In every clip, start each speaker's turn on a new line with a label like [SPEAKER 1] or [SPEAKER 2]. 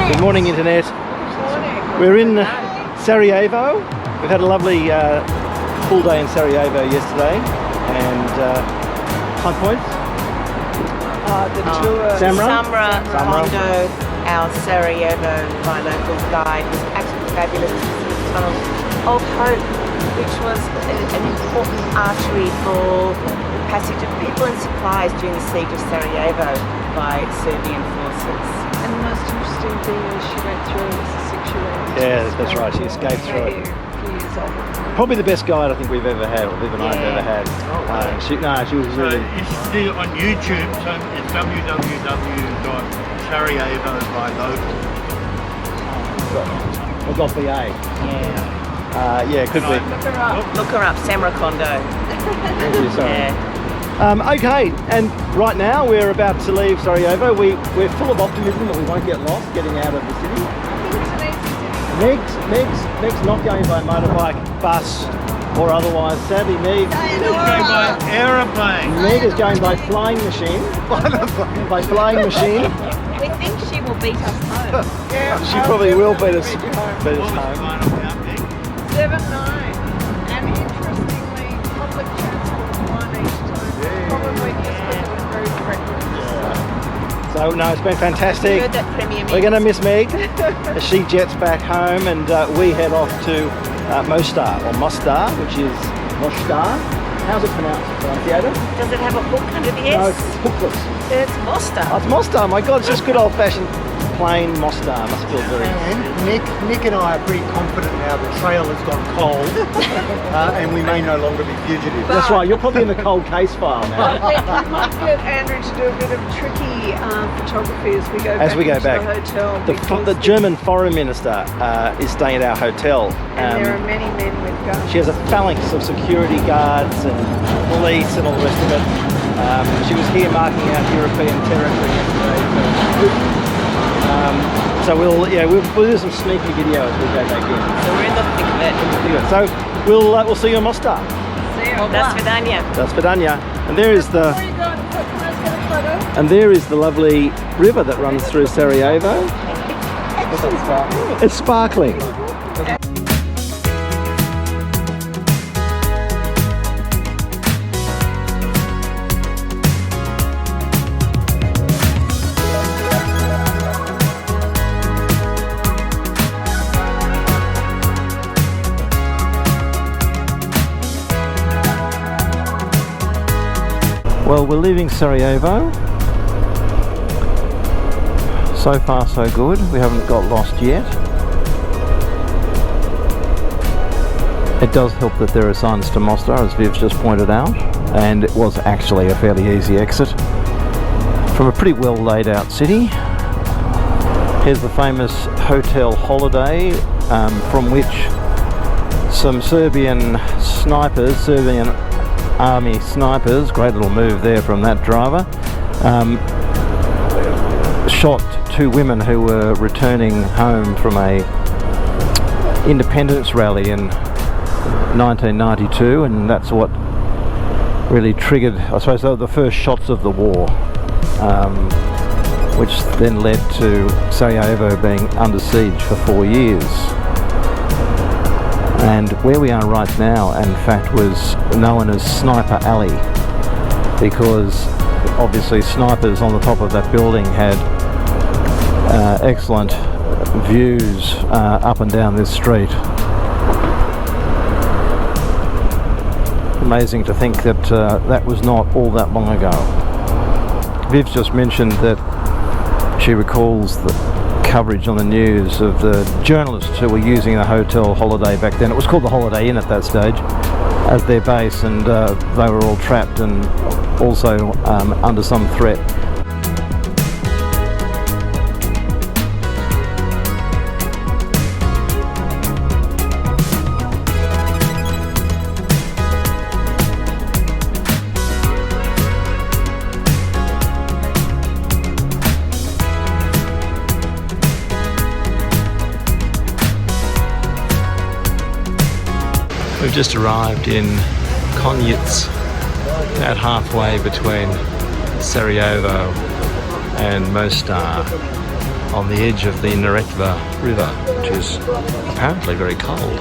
[SPEAKER 1] Good morning, Internet. We're in Sarajevo. We've had a lovely full day in Sarajevo yesterday, and high points.
[SPEAKER 2] The tour.
[SPEAKER 1] Samra
[SPEAKER 2] Kondo, our Sarajevo by local guide, was absolutely fabulous. The tunnel of Hope, which was an important artery for the passage of people and supplies during the siege of Sarajevo by Serbian forces.
[SPEAKER 3] And the most interesting thing is she went through as a 6-year-old.
[SPEAKER 1] Yeah, that's right. She escaped through it. Probably the best guide I think we've ever had, or Viv and I have ever had. She was really.
[SPEAKER 4] You should see it on YouTube. So it's www.sarajevobylocal.
[SPEAKER 1] We've got BA.
[SPEAKER 2] Yeah.
[SPEAKER 1] Yeah, it could be.
[SPEAKER 2] Look her up, Samra Kondo.
[SPEAKER 1] Thank you, sorry.
[SPEAKER 2] Yeah.
[SPEAKER 1] Okay, and right now we're about to leave Sarajevo. We're full of optimism that we won't get lost getting out of the city. Meg's not going by motorbike, bus, or otherwise. Sadly, Meg
[SPEAKER 4] It's going by aeroplane.
[SPEAKER 1] Meg is going by flying machine. By flying machine.
[SPEAKER 2] We think she will beat us home.
[SPEAKER 1] She probably will beat us home.
[SPEAKER 3] 7-9. And interestingly, public transport 1 each time. Probably just because it was very direct.
[SPEAKER 1] So no, it's been fantastic.
[SPEAKER 2] Heard that premium.
[SPEAKER 1] We're going to miss Meg as she jets back home, and we head off to Mostar, which is Mostar. How's it pronunciated?
[SPEAKER 2] Does it have a hook under the
[SPEAKER 1] No,
[SPEAKER 2] S?
[SPEAKER 1] it's hookless.
[SPEAKER 2] It's Mostar.
[SPEAKER 1] Oh, it's Mostar. My God, it's just good old-fashioned plain Mostar. Must feel very.
[SPEAKER 5] And Nick and I are pretty confident now the trail has gone cold and we may no longer be fugitives.
[SPEAKER 1] That's right. You're probably in the cold case file now.
[SPEAKER 3] We might get Andrew to do a bit of tricky photography as we go back into the hotel.
[SPEAKER 1] The German foreign minister is staying at our hotel.
[SPEAKER 3] And there are many men with guns.
[SPEAKER 1] She has a phalanx of security guards and police and all the rest of it. She was here marking out European territory yesterday. So we'll do some sneaky video as we go back in.
[SPEAKER 2] So we're in the thick of it.
[SPEAKER 1] So we'll see you in Mostar.
[SPEAKER 2] Das Vidania.
[SPEAKER 1] Das Vidania. And there is
[SPEAKER 3] Before you go, can I get a photo?
[SPEAKER 1] and there is the lovely river that runs through Sarajevo. It's sparkling. Well, we're leaving Sarajevo. So far so good. We haven't got lost yet. It does help that there are signs to Mostar, as Viv's just pointed out, and it was actually a fairly easy exit from a pretty well laid out city. Here's the famous Hotel Holiday, from which some Serbian Army snipers, great little move there from that driver, shot 2 women who were returning home from a independence rally in 1992, and that's what really triggered, I suppose, the first shots of the war, which then led to Sarajevo being under siege for 4 years. And where we are right now, in fact, was known as Sniper Alley, because obviously snipers on the top of that building had excellent views up and down this street. Amazing to think that that was not all that long ago. Viv's just mentioned that she recalls the coverage on the news of the journalists who were using the Hotel Holiday back then. It was called the Holiday Inn at that stage as their base, and they were all trapped and also under some threat. We've just arrived in Konjic, about halfway between Sarajevo and Mostar. on the edge of the Neretva River, which is apparently very cold.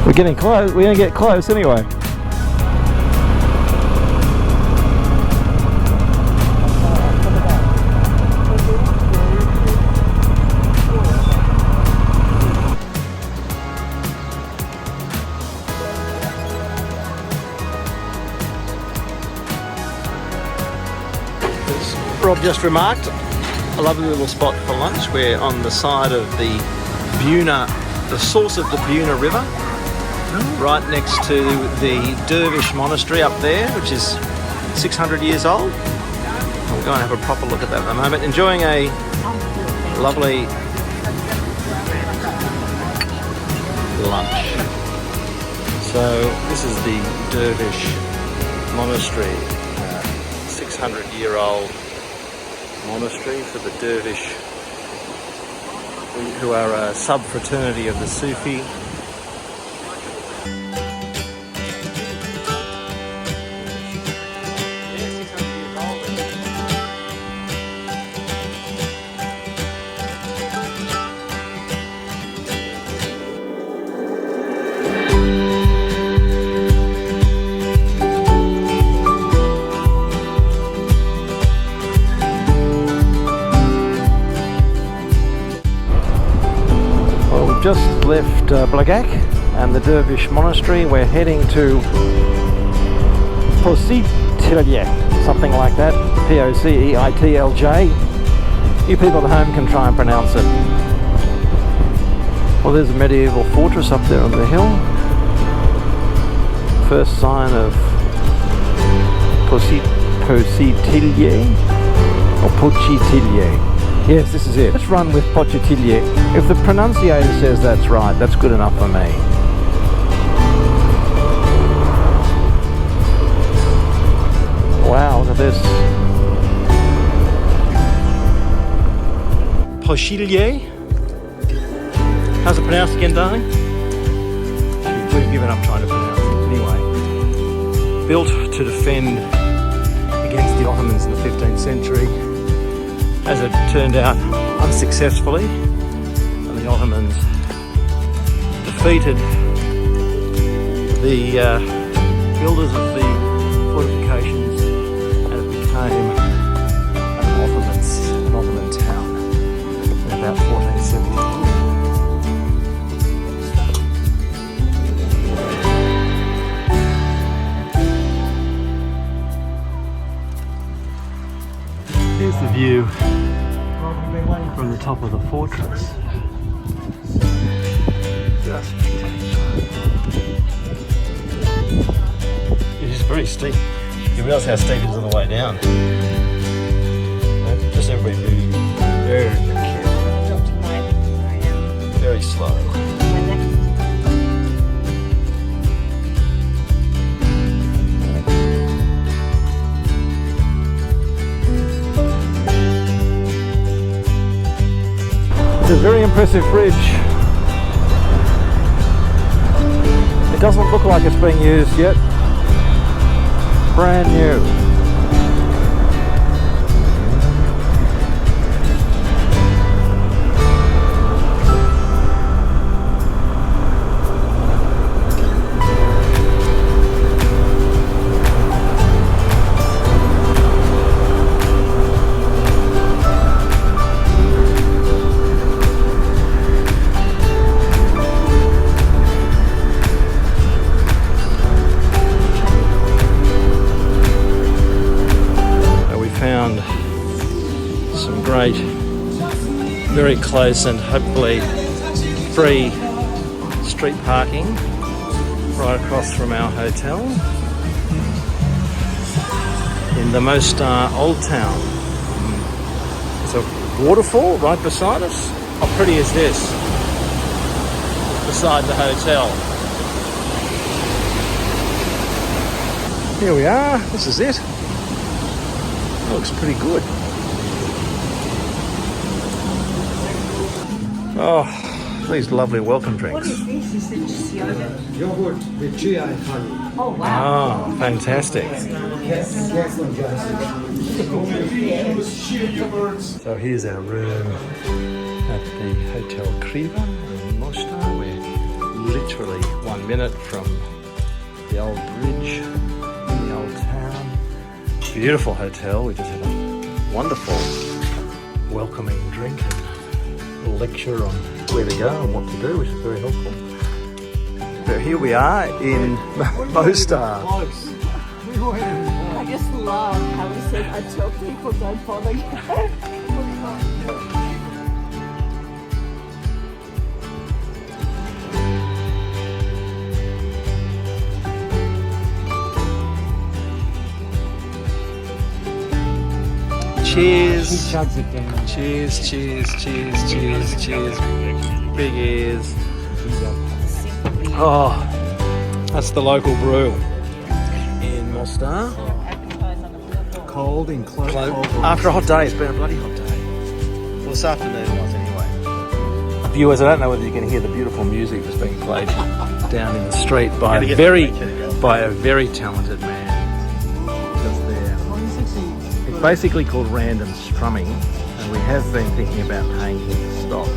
[SPEAKER 1] We're getting close. We're gonna get close anyway. As Rob just remarked, a lovely little spot for lunch. We're on the side of the Buna, the source of the Buna River, right next to the Dervish Monastery up there, which is 600 years old. We'll go and have a proper look at that in a moment. Enjoying a lovely lunch. So this is the Dervish Monastery, 600-year-old monastery for the Dervish, who are a sub-fraternity of the Sufi. Just left Blagaj and the Dervish Monastery. We're heading to Pocitelj, something like that. P-O-C-E-I-T-L-J. You people at home can try and pronounce it. Well, there's a medieval fortress up there on the hill. First sign of Pocitelj or Pocitelj. Yes, this is it. Let's run with Pocitelj. If the pronunciator says that's right, that's good enough for me. Wow, look at this. Pocitelj. How's it pronounced again, darling? We've given up trying to pronounce it. Anyway, built to defend against the Ottomans in the 15th century. As it turned out, unsuccessfully, and the Ottomans defeated the builders of the fortifications, and it became an Ottoman town in about 1470. Here's the view from the top of the fortress. Just spectacular. It is very steep. You realise how steep it is on the way down. Just everybody move very careful. Very slow. It's a very impressive bridge. It doesn't look like it's being used yet. Brand new. very close and hopefully free street parking right across from our hotel in the Mostar Old Town. There's a waterfall right beside us. How pretty is this? Beside the hotel. Here we are. This is it. Looks pretty good. Oh, these lovely welcome drinks.
[SPEAKER 5] Yogurt with chia and honey.
[SPEAKER 2] Oh, wow.
[SPEAKER 1] Oh, fantastic. So here's our room at the Hotel Kriva in Mostar. We're literally 1 minute from the old bridge in the old town. Beautiful hotel. We just had a wonderful welcoming drink and a lecture on where to go and what to do, which is very helpful. So here we are in Mostar.
[SPEAKER 3] I just love how he said, I tell people don't bother.
[SPEAKER 1] Cheers. Cheers, cheers, cheers, cheers, cheers. Big ears. Oh, that's the local brew in Mostar.
[SPEAKER 5] Cold and close.
[SPEAKER 1] After a hot day, it's been a bloody hot day. Well, this afternoon was anyway. Viewers, I don't know whether you can hear the beautiful music that's being played down in the street by a very talented man. Just there. It's basically called random strumming, and we have been thinking about paying him to stop.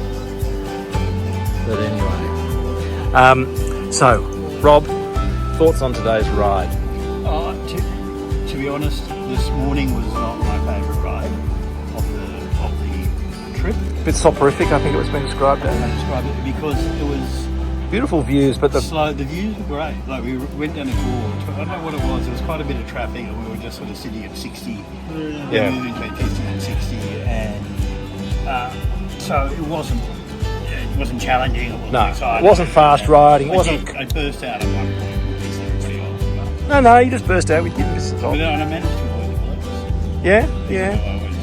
[SPEAKER 1] But anyway. So, Rob, thoughts on today's ride?
[SPEAKER 4] To be honest, this morning was not my favourite ride of the trip.
[SPEAKER 1] A bit soporific, I think it was been described as.
[SPEAKER 4] I described it because it was
[SPEAKER 1] Beautiful views, but the
[SPEAKER 4] slow. The views were great. Like we went down a gorge. I don't know what it was. There was quite a bit of traffic, and we were just sort of sitting at 60.
[SPEAKER 1] Yeah.
[SPEAKER 4] Moving between 50 and 60, and so it wasn't challenging. It wasn't exciting.
[SPEAKER 1] It wasn't fast riding. It wasn't.
[SPEAKER 4] I burst out at one point. This is pretty old.
[SPEAKER 1] No, you just burst out. We didn't miss the top.
[SPEAKER 4] But then I managed to avoid the police.
[SPEAKER 1] Yeah.
[SPEAKER 4] I was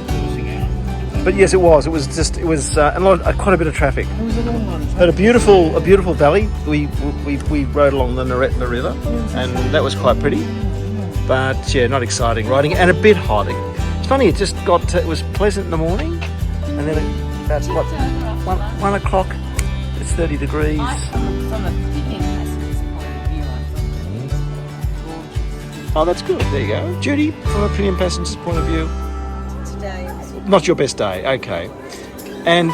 [SPEAKER 4] bursting out.
[SPEAKER 1] But yes, it was. It was quite a bit of traffic.
[SPEAKER 4] It was a long one.
[SPEAKER 1] But a beautiful valley. We rode along the Neretva River, and that was quite pretty. But yeah, not exciting riding, and a bit hot. It's funny. It was pleasant in the morning, and then that's what 1 o'clock. It's 30 degrees.
[SPEAKER 2] From a picnic passenger's point of view, I'm gorgeous.
[SPEAKER 1] Oh, that's good. There you go, Judy. From a premium passenger's point of view,
[SPEAKER 3] Today it's
[SPEAKER 1] not your best day. Okay, and.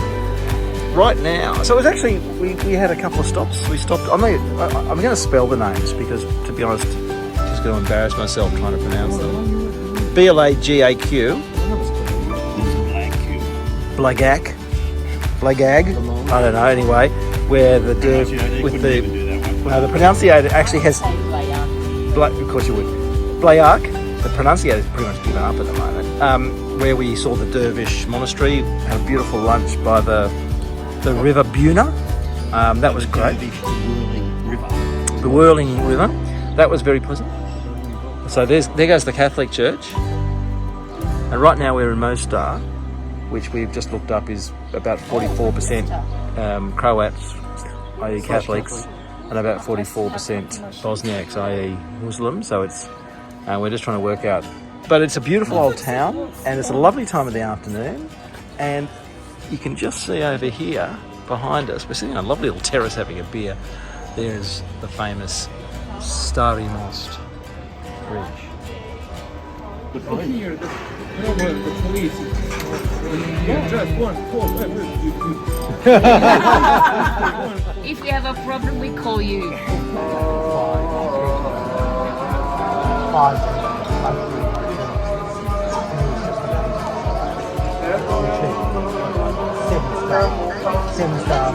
[SPEAKER 1] Right now, so it was actually, we had a couple of stops. We stopped, I'm going to spell the names because, to be honest, I'm just going to embarrass myself trying to pronounce them. Blagaj, Blagaj, I don't know, anyway, where the the pronunciator actually has, of course you would, Blagaj, the pronunciator's pretty much given up at the moment, where we saw the Dervish Monastery, had a beautiful lunch by the River Buna. That was great. The whirling river. That was very pleasant. So there goes the Catholic Church. And right now we're in Mostar, which we've just looked up is about 44% Croats, i.e. Catholics, and about 44% Bosniaks, i.e. Muslims. So we're just trying to work out. But it's a beautiful old town, and it's a lovely time of the afternoon. And you can just see over here behind us, we're sitting on a lovely little terrace having a beer. There's the famous Stari Most bridge.
[SPEAKER 2] If we have a problem, we call you.
[SPEAKER 5] Seven star.